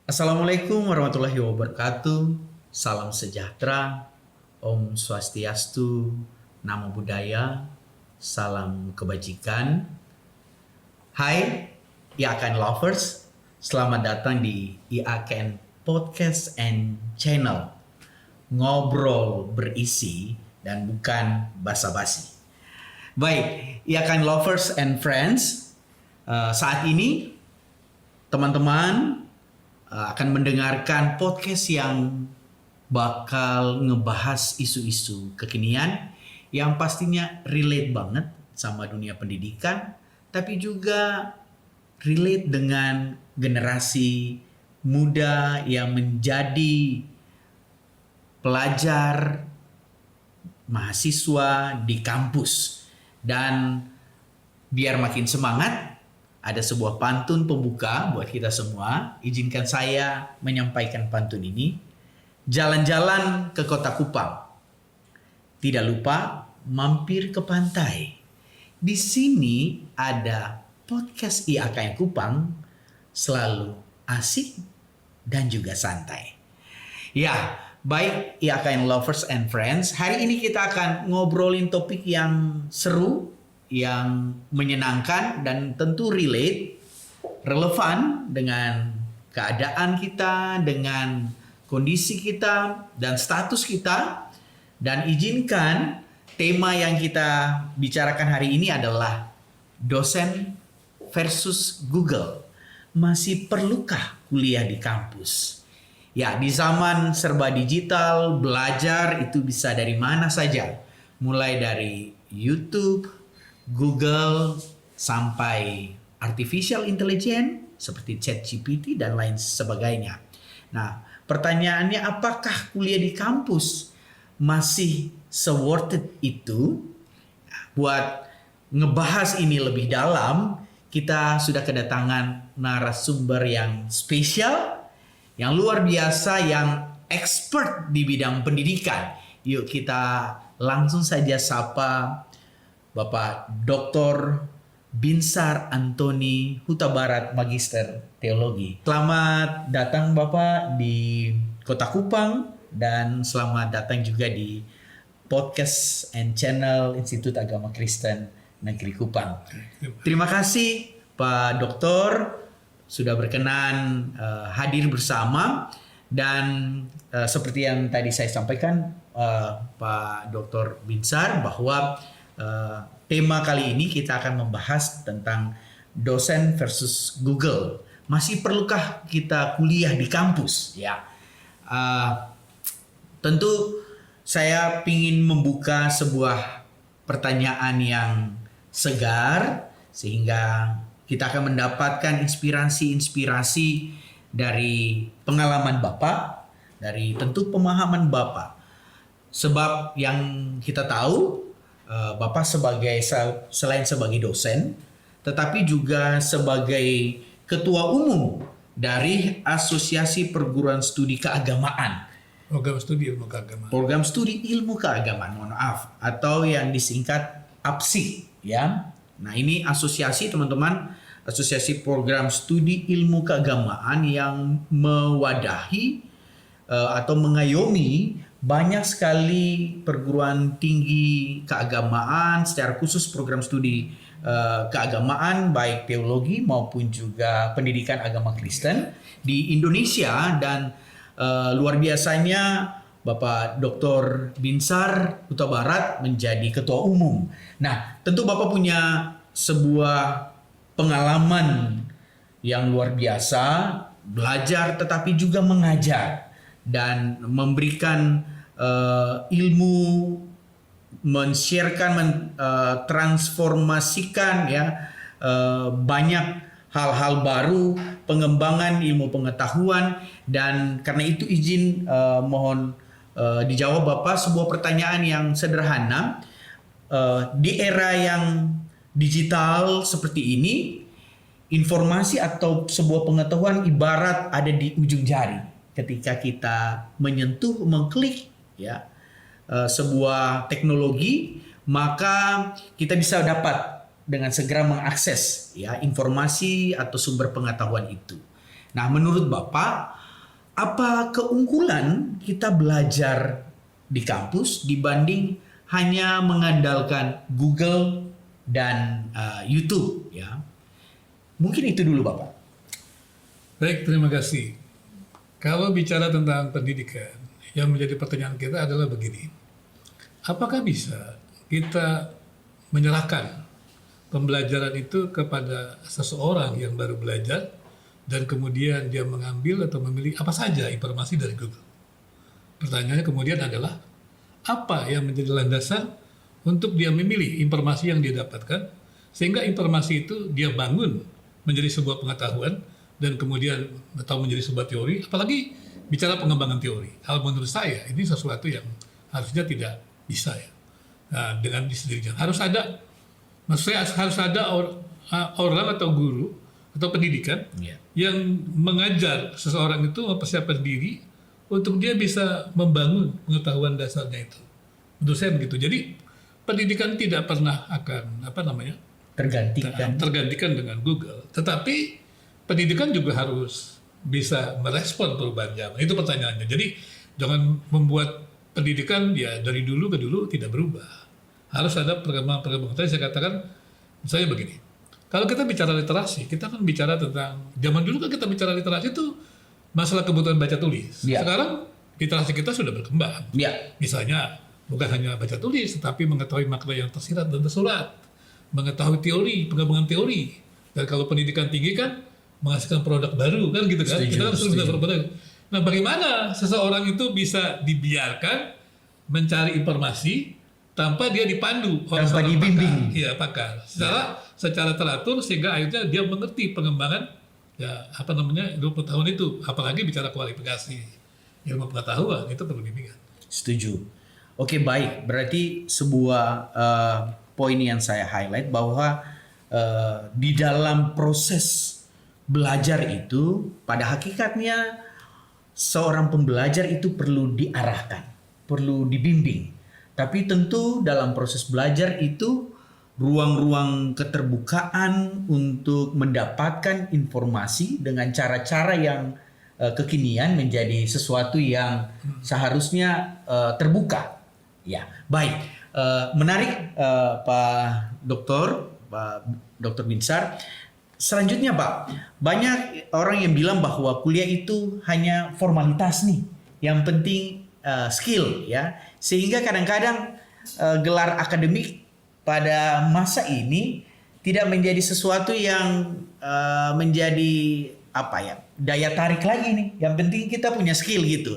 Assalamualaikum warahmatullahi wabarakatuh. Salam sejahtera, Om Swastiastu, Namo Buddhaya, salam kebajikan. Hai IAKN lovers, selamat datang di IAKN Podcast and Channel. Ngobrol berisi dan bukan basa-basi. Baik, IAKN lovers and friends, saat ini teman-teman akan mendengarkan podcast yang bakal ngebahas isu-isu kekinian yang pastinya relate banget sama dunia pendidikan, tapi juga relate dengan generasi muda yang menjadi pelajar mahasiswa di kampus. Dan biar makin semangat, ada sebuah pantun pembuka buat kita semua. Izinkan saya menyampaikan pantun ini. Jalan-jalan ke kota Kupang. Tidak lupa mampir ke pantai. Di sini ada podcast IAKN Kupang, selalu asik dan juga santai. Ya, baik IAKN lovers and friends, hari ini kita akan ngobrolin topik yang seru, yang menyenangkan dan tentu relate, relevan dengan keadaan kita, dengan kondisi kita dan status kita. Dan izinkan tema yang kita bicarakan hari ini adalah dosen versus Google. Masih perlukah kuliah di kampus? Ya, di zaman serba digital, belajar itu bisa dari mana saja. Mulai dari YouTube, Google, sampai artificial intelligence seperti ChatGPT dan lain sebagainya. Nah, pertanyaannya apakah kuliah di kampus masih se-worth it itu? Buat ngebahas ini lebih dalam, kita sudah kedatangan narasumber yang spesial, yang luar biasa, yang expert di bidang pendidikan. Yuk kita langsung saja sapa Bapak Dr. Binsar Antoni Huta Barat, Magister Teologi. Selamat datang Bapak di Kota Kupang dan selamat datang juga di Podcast and Channel Institut Agama Kristen Negeri Kupang. Terima kasih Pak Doktor sudah berkenan hadir bersama dan seperti yang tadi saya sampaikan Pak Dr. Binsar bahwa tema kali ini kita akan membahas tentang dosen versus Google. Masih perlukah kita kuliah di kampus? Ya, tentu saya ingin membuka sebuah pertanyaan yang segar sehingga kita akan mendapatkan inspirasi-inspirasi dari pengalaman Bapak, dari tentu pemahaman Bapak. Sebab yang kita tahu Bapak selain sebagai dosen, tetapi juga sebagai ketua umum dari Asosiasi Perguruan Studi Keagamaan. Program studi ilmu keagamaan. Program studi ilmu keagamaan, mohon maaf, atau yang disingkat APSI, ya. Nah, ini asosiasi teman-teman, Asosiasi Program Studi Ilmu Keagamaan yang mewadahi atau mengayomi banyak sekali perguruan tinggi keagamaan, secara khusus program studi keagamaan baik teologi maupun juga pendidikan agama Kristen di Indonesia. Dan luar biasanya Bapak Dr. Binsar Huta Barat menjadi ketua umum. Nah, tentu Bapak punya sebuah pengalaman yang luar biasa, belajar tetapi juga mengajar dan memberikan ilmu, men-sharekan, transformasikan ya banyak hal-hal baru, pengembangan ilmu pengetahuan. Dan karena itu izin mohon dijawab Bapak sebuah pertanyaan yang sederhana. Di era yang digital seperti ini, informasi atau sebuah pengetahuan ibarat ada di ujung jari. Ketika kita menyentuh, mengklik ya sebuah teknologi, maka kita bisa dapat dengan segera mengakses ya informasi atau sumber pengetahuan itu. Nah, menurut Bapak, apa keunggulan kita belajar di kampus dibanding hanya mengandalkan Google dan YouTube, ya? Mungkin itu dulu, Bapak. Baik, terima kasih. Kalau bicara tentang pendidikan, yang menjadi pertanyaan kita adalah begini. Apakah bisa kita menyerahkan pembelajaran itu kepada seseorang yang baru belajar dan kemudian dia mengambil atau memilih apa saja informasi dari Google? Pertanyaannya kemudian adalah, apa yang menjadi landasan untuk dia memilih informasi yang dia dapatkan, sehingga informasi itu dia bangun menjadi sebuah pengetahuan dan kemudian atau menjadi sebuah teori, apalagi bicara pengembangan teori. Hal menurut saya ini sesuatu yang harusnya tidak bisa ya. Nah, dengan sendirinya harus ada, maksud saya harus ada orang atau guru atau pendidikan yang mengajar seseorang itu mempersiapkan diri untuk dia bisa membangun pengetahuan dasarnya itu. Menurut saya begitu. Jadi pendidikan tidak pernah akan tergantikan dengan Google. Tetapi pendidikan juga harus bisa merespon perubahan zaman. Itu pertanyaannya. Jadi jangan membuat pendidikan ya dari dulu ke dulu tidak berubah. Harus ada perkembangan. Tadi saya katakan, misalnya begini. Kalau kita bicara literasi, kita kan bicara tentang, zaman dulu kan kita bicara literasi itu masalah kebutuhan baca tulis. Ya. Sekarang literasi kita sudah berkembang. Ya. Misalnya bukan hanya baca tulis, tetapi mengetahui makna yang tersirat dan tersurat, mengetahui teori, pengembangan teori. Dan kalau pendidikan tinggi kan menghasilkan produk baru kan gitu kan. Kita harus bisa berproduk. Nah, bagaimana seseorang itu bisa dibiarkan mencari informasi tanpa dia dipandu oleh tanpa dibimbing, pakar secara teratur, sehingga akhirnya dia mengerti pengembangan ilmu pengetahuan itu. Apalagi bicara kualifikasi ilmu pengetahuan itu perlu bimbingan. Setuju. Oke, baik. Berarti sebuah poin yang saya highlight bahwa di dalam proses belajar itu pada hakikatnya seorang pembelajar itu perlu diarahkan, perlu dibimbing. Tapi tentu dalam proses belajar itu ruang-ruang keterbukaan untuk mendapatkan informasi dengan cara-cara yang kekinian menjadi sesuatu yang seharusnya terbuka. Ya, baik. Menarik Pak Dr. Binsar. Selanjutnya Pak, banyak orang yang bilang bahwa kuliah itu hanya formalitas nih, yang penting skill ya, sehingga kadang-kadang gelar akademik pada masa ini tidak menjadi sesuatu yang menjadi daya tarik lagi nih, yang penting kita punya skill gitu.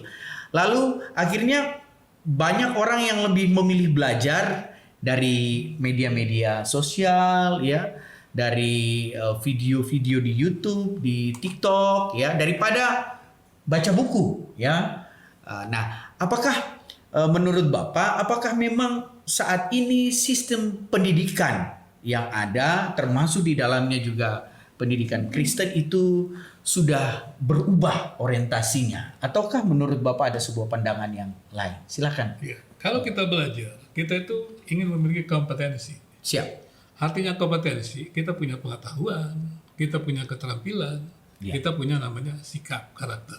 Lalu akhirnya banyak orang yang lebih memilih belajar dari media-media sosial ya, dari video-video di YouTube, di TikTok ya, daripada baca buku ya. Nah, apakah menurut Bapak, apakah memang saat ini sistem pendidikan yang ada, termasuk di dalamnya juga pendidikan Kristen itu sudah berubah orientasinya? Ataukah menurut Bapak ada sebuah pandangan yang lain? Silakan. Ya, kalau kita belajar, kita itu ingin memiliki kompetensi. Siap. Artinya kompetensi, kita punya pengetahuan, kita punya keterampilan, kita punya namanya sikap, karakter.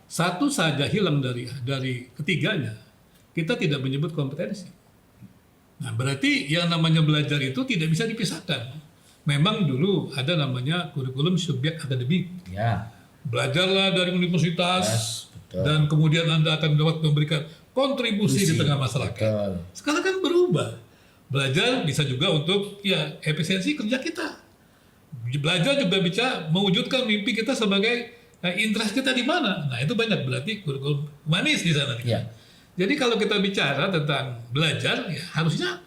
Satu saja hilang dari ketiganya, kita tidak menyebut kompetensi. Nah, berarti yang namanya belajar itu tidak bisa dipisahkan. Memang dulu ada namanya kurikulum subjek akademik. Ya. Belajarlah dari universitas, dan kemudian Anda akan dapat memberikan kontribusi di tengah masyarakat. Sekarang kan berubah. Belajar bisa juga untuk efisiensi kerja kita. Belajar juga bisa mewujudkan mimpi kita sebagai interest kita di mana. Nah, itu banyak, berarti kurikulum humanis di sana. Ya. Jadi kalau kita bicara tentang belajar, ya harusnya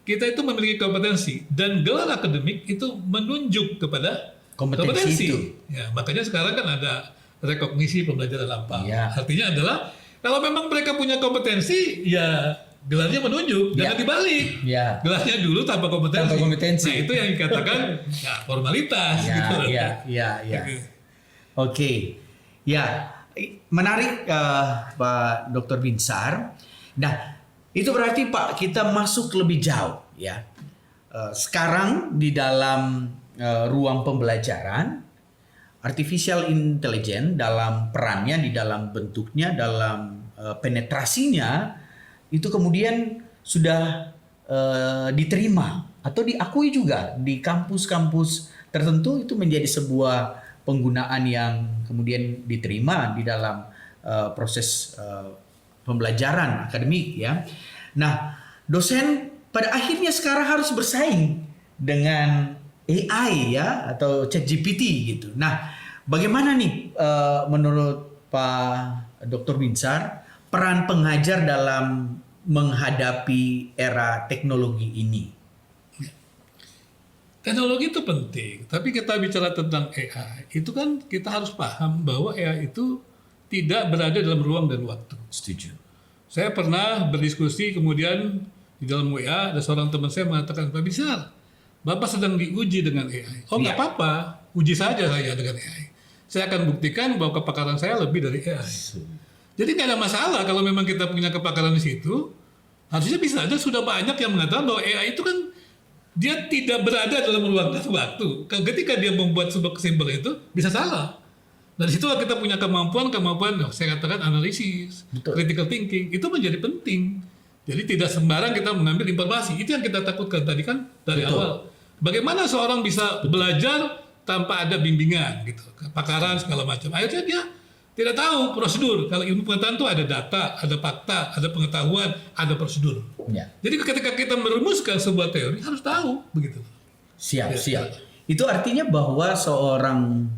kita itu memiliki kompetensi, dan gelar akademik itu menunjuk kepada kompetensi itu. Ya, makanya sekarang kan ada rekognisi pembelajaran lampau. Ya. Artinya adalah kalau memang mereka punya kompetensi, ya gelarnya menunjuk, jangan dibalik. Ya. Gelarnya dulu tanpa kompetensi. Nah, itu yang dikatakan formalitas. Ya. Oke. Ya, menarik Pak Dr. Binsar. Nah, itu berarti Pak, kita masuk lebih jauh ya. Sekarang di dalam ruang pembelajaran artificial intelligence dalam perannya, di dalam bentuknya, dalam penetrasinya itu kemudian sudah diterima atau diakui juga di kampus-kampus tertentu, itu menjadi sebuah penggunaan yang kemudian diterima di dalam proses pembelajaran akademik ya. Nah, dosen pada akhirnya sekarang harus bersaing dengan AI ya atau ChatGPT gitu. Nah, bagaimana nih menurut Pak Dr. Binsar peran pengajar dalam menghadapi era teknologi ini? Teknologi itu penting, tapi kita bicara tentang AI, itu kan kita harus paham bahwa AI itu tidak berada dalam ruang dan waktu. Setuju. Saya pernah berdiskusi, kemudian di dalam WA ada seorang teman saya mengatakan, Pak Binsar, Bapak sedang diuji dengan AI. Oh nggak apa-apa, uji saja saya dengan AI. Saya akan buktikan bahwa kepakaran saya lebih dari AI. Jadi nggak ada masalah kalau memang kita punya kepakaran di situ. Harusnya bisa ada, sudah banyak yang mengatakan bahwa AI itu kan dia tidak berada dalam ruang dan waktu. Ketika dia membuat sebuah kesimpulan itu bisa salah. Dari situlah kita punya kemampuan, saya katakan analisis, Betul. critical thinking, itu menjadi penting. Jadi tidak sembarang kita mengambil informasi. Itu yang kita takutkan tadi kan dari Betul. awal. Bagaimana seorang bisa belajar tanpa ada bimbingan gitu, kepakaran segala macam. Akhirnya dia tidak tahu prosedur. Kalau ilmu pengetahuan itu ada data, ada fakta, ada pengetahuan, ada prosedur. Ya. Jadi ketika kita merumuskan sebuah teori harus tahu begitu. Siap, Ya. siap. Itu artinya bahwa seorang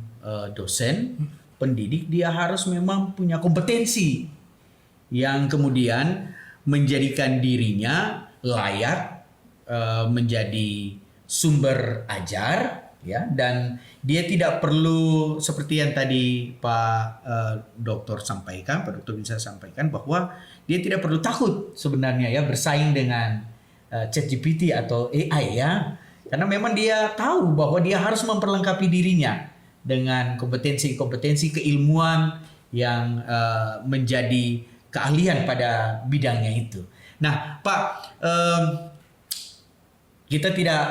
dosen, pendidik, dia harus memang punya kompetensi yang kemudian menjadikan dirinya layak menjadi sumber ajar, ya, dan dia tidak perlu seperti yang tadi Pak Dokter sampaikan, Pak Dokter bisa sampaikan bahwa dia tidak perlu takut sebenarnya ya bersaing dengan ChatGPT atau AI ya, karena memang dia tahu bahwa dia harus memperlengkapi dirinya dengan kompetensi-kompetensi keilmuan yang menjadi keahlian pada bidangnya itu. Nah, Pak, kita tidak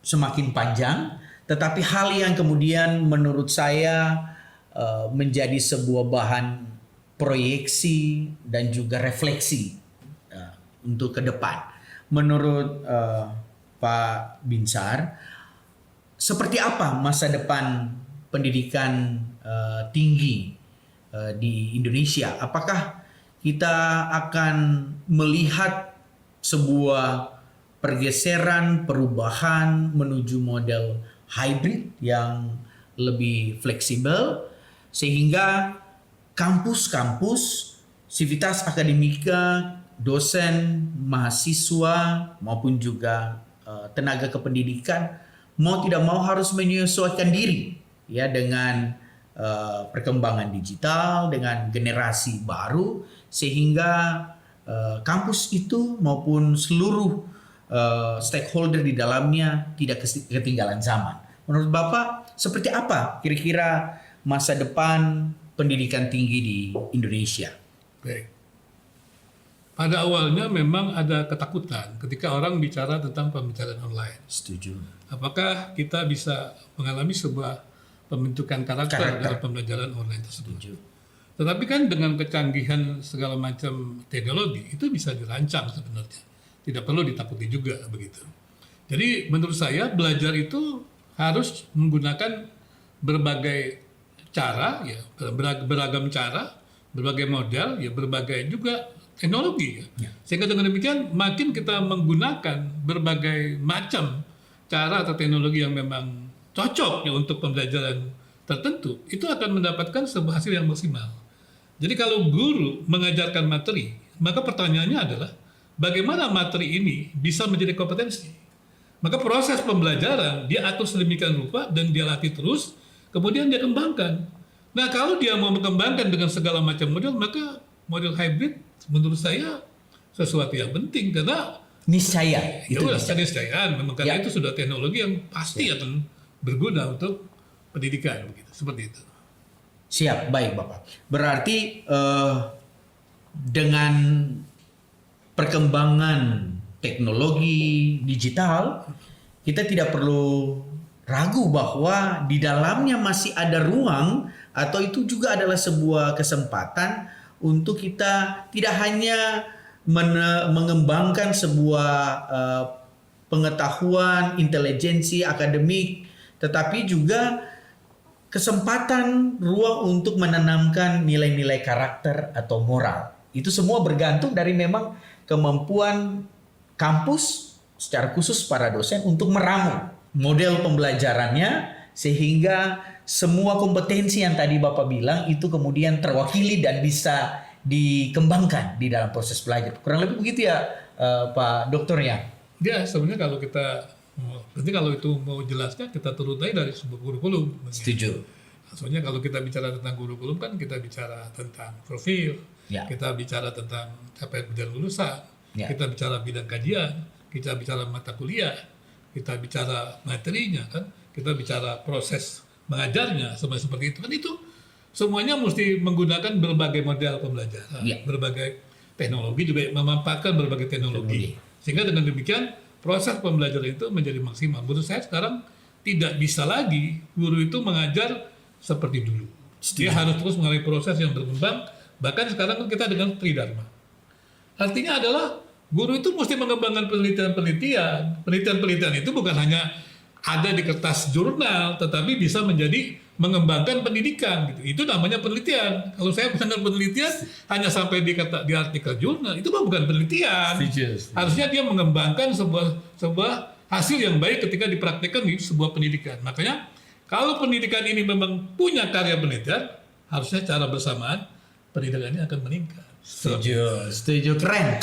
semakin panjang, tetapi hal yang kemudian menurut saya menjadi sebuah bahan proyeksi dan juga refleksi untuk ke depan. Menurut Pak Binsar, seperti apa masa depan pendidikan tinggi di Indonesia? Apakah kita akan melihat sebuah pergeseran, perubahan menuju model hybrid yang lebih fleksibel, sehingga kampus-kampus, sivitas akademika, dosen, mahasiswa maupun juga tenaga kependidikan mau tidak mau harus menyesuaikan diri ya dengan perkembangan digital, dengan generasi baru, sehingga kampus itu maupun seluruh stakeholder di dalamnya tidak ketinggalan zaman. Menurut Bapak, seperti apa kira-kira masa depan pendidikan tinggi di Indonesia? Baik. Pada awalnya memang ada ketakutan ketika orang bicara tentang pembelajaran online. Setuju. Apakah kita bisa mengalami sebuah pembentukan karakter dalam pembelajaran online tersebut? Setuju. Tetapi kan dengan kecanggihan segala macam teknologi itu bisa dirancang sebenarnya. Tidak perlu ditakuti juga begitu. Jadi menurut saya belajar itu harus menggunakan berbagai cara, ya, beragam cara, berbagai model, ya, berbagai juga teknologi. Ya. Sehingga dengan demikian makin kita menggunakan berbagai macam cara atau teknologi yang memang cocok ya untuk pembelajaran tertentu, itu akan mendapatkan sebuah hasil yang maksimal. Jadi kalau guru mengajarkan materi, maka pertanyaannya adalah bagaimana materi ini bisa menjadi kompetensi. Maka proses pembelajaran dia atur sedemikian rupa dan dia latih terus, kemudian dia kembangkan. Nah kalau dia mau mengembangkan dengan segala macam model, maka model hybrid menurut saya sesuatu yang penting karena Niscaya. ya udah keniscayaan, memang karena Ya. itu sudah teknologi yang pasti akan berguna untuk pendidikan begitu, seperti itu. Siap, baik Bapak. Berarti dengan perkembangan teknologi digital, kita tidak perlu ragu bahwa di dalamnya masih ada ruang atau itu juga adalah sebuah kesempatan untuk kita tidak hanya mengembangkan sebuah pengetahuan, intelijensi, akademik, tetapi juga kesempatan ruang untuk menanamkan nilai-nilai karakter atau moral. Itu semua bergantung dari memang kemampuan kampus secara khusus para dosen untuk meramu model pembelajarannya sehingga semua kompetensi yang tadi Bapak bilang itu kemudian terwakili dan bisa dikembangkan di dalam proses belajar. Kurang lebih begitu ya Pak Dokter ya? Ya, sebenarnya kalau kita berarti kalau itu mau jelasnya kita turun aja dari sebuah kurikulum. Setuju. Soalnya kalau kita bicara tentang kurikulum kan kita bicara tentang profil, Ya. kita bicara tentang capaian bidang lulusan, Ya. kita bicara bidang kajian, kita bicara mata kuliah, kita bicara materinya kan, kita bicara proses mengajarnya, seperti itu kan, itu semuanya mesti menggunakan berbagai model pembelajaran, Ya. berbagai teknologi juga memanfaatkan berbagai teknologi. Sehingga dengan demikian proses pembelajaran itu menjadi maksimal. Menurut saya sekarang tidak bisa lagi guru itu mengajar seperti dulu. Dia harus terus mengalami proses yang berkembang. Bahkan sekarang kan kita dengan tridharma. Artinya adalah guru itu mesti mengembangkan penelitian-penelitian. Penelitian-penelitian itu bukan hanya ada di kertas jurnal, tetapi bisa menjadi mengembangkan pendidikan. Gitu. Itu namanya penelitian. Kalau saya mengenal penelitian hanya sampai di artikel jurnal, itu bukan penelitian. Harusnya dia mengembangkan sebuah hasil yang baik ketika dipraktikkan di sebuah pendidikan. Makanya kalau pendidikan ini memang punya karya penelitian, harusnya secara bersamaan pendidikan ini akan meningkat. Setuju, keren,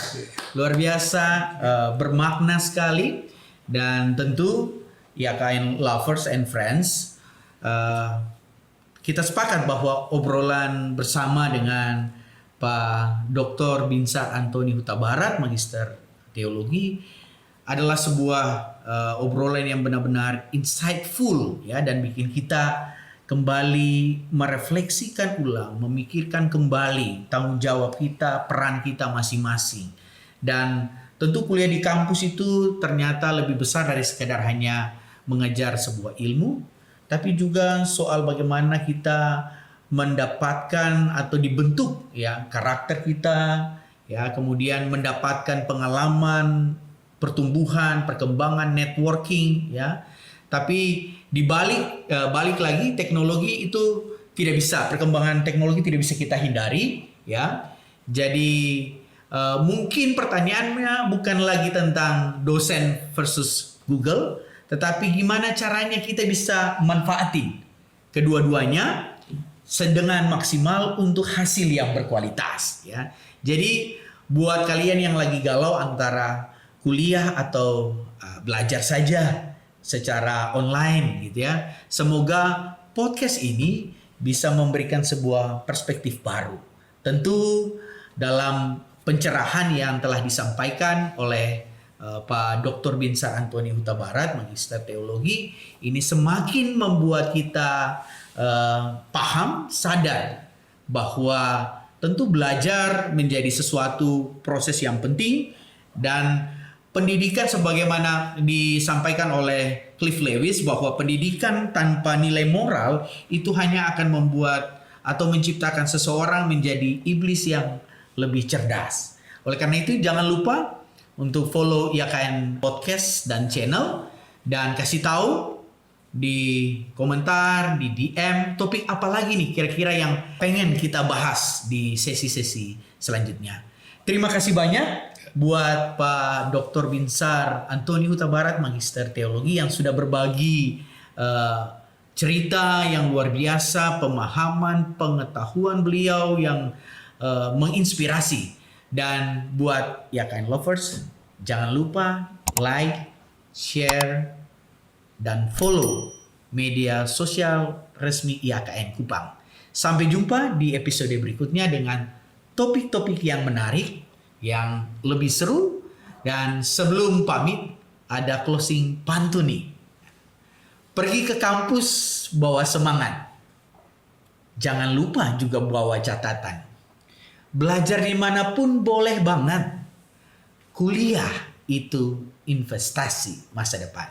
luar biasa, bermakna sekali, dan tentu YKN Lovers and Friends, kita sepakat bahwa obrolan bersama dengan Pak Dr. Binsar Antoni Huta Barat, Magister Teologi, adalah sebuah obrolan yang benar-benar insightful ya, dan bikin kita kembali merefleksikan ulang, memikirkan kembali tanggung jawab kita, peran kita masing-masing. Dan tentu kuliah di kampus itu ternyata lebih besar dari sekadar hanya mengejar sebuah ilmu, tapi juga soal bagaimana kita mendapatkan atau dibentuk ya karakter kita, ya kemudian mendapatkan pengalaman pertumbuhan, perkembangan, networking ya. Tapi di balik lagi teknologi itu tidak bisa, perkembangan teknologi tidak bisa kita hindari ya. Jadi mungkin pertanyaannya bukan lagi tentang dosen versus Google, tetapi gimana caranya kita bisa manfaatin kedua-duanya dengan maksimal untuk hasil yang berkualitas ya. Jadi buat kalian yang lagi galau antara kuliah atau belajar saja secara online gitu ya, semoga podcast ini bisa memberikan sebuah perspektif baru. Tentu dalam pencerahan yang telah disampaikan oleh Pak Dr. Binsar Antoni Huta Barat, Magister Teologi, ini semakin membuat kita paham, sadar bahwa tentu belajar menjadi sesuatu proses yang penting, dan pendidikan sebagaimana disampaikan oleh Cliff Lewis bahwa pendidikan tanpa nilai moral itu hanya akan membuat atau menciptakan seseorang menjadi iblis yang lebih cerdas. Oleh karena itu jangan lupa untuk follow YKN Podcast dan channel, dan kasih tahu di komentar, di DM topik apa lagi nih kira-kira yang pengen kita bahas di sesi-sesi selanjutnya. Terima kasih banyak buat Pak Dr. Binsar Antoni Huta Barat, Magister Teologi, yang sudah berbagi cerita yang luar biasa, pemahaman, pengetahuan beliau yang menginspirasi. Dan buat YKN Lovers, jangan lupa like, share, dan follow media sosial resmi YKN Kupang. Sampai jumpa di episode berikutnya dengan topik-topik yang menarik, yang lebih seru. Dan sebelum pamit, ada closing pantun nih. Pergi ke kampus bawa semangat, jangan lupa juga bawa catatan. Belajar dimanapun boleh banget, kuliah itu investasi masa depan.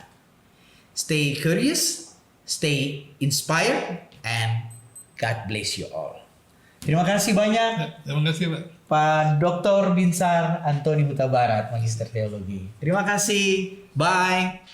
Stay curious, stay inspired, and God bless you all. Terima kasih banyak Ya, terima kasih Pak. Pak Dr. Binsar Antoni Huta Barat, Magister Teologi. Terima kasih. Bye.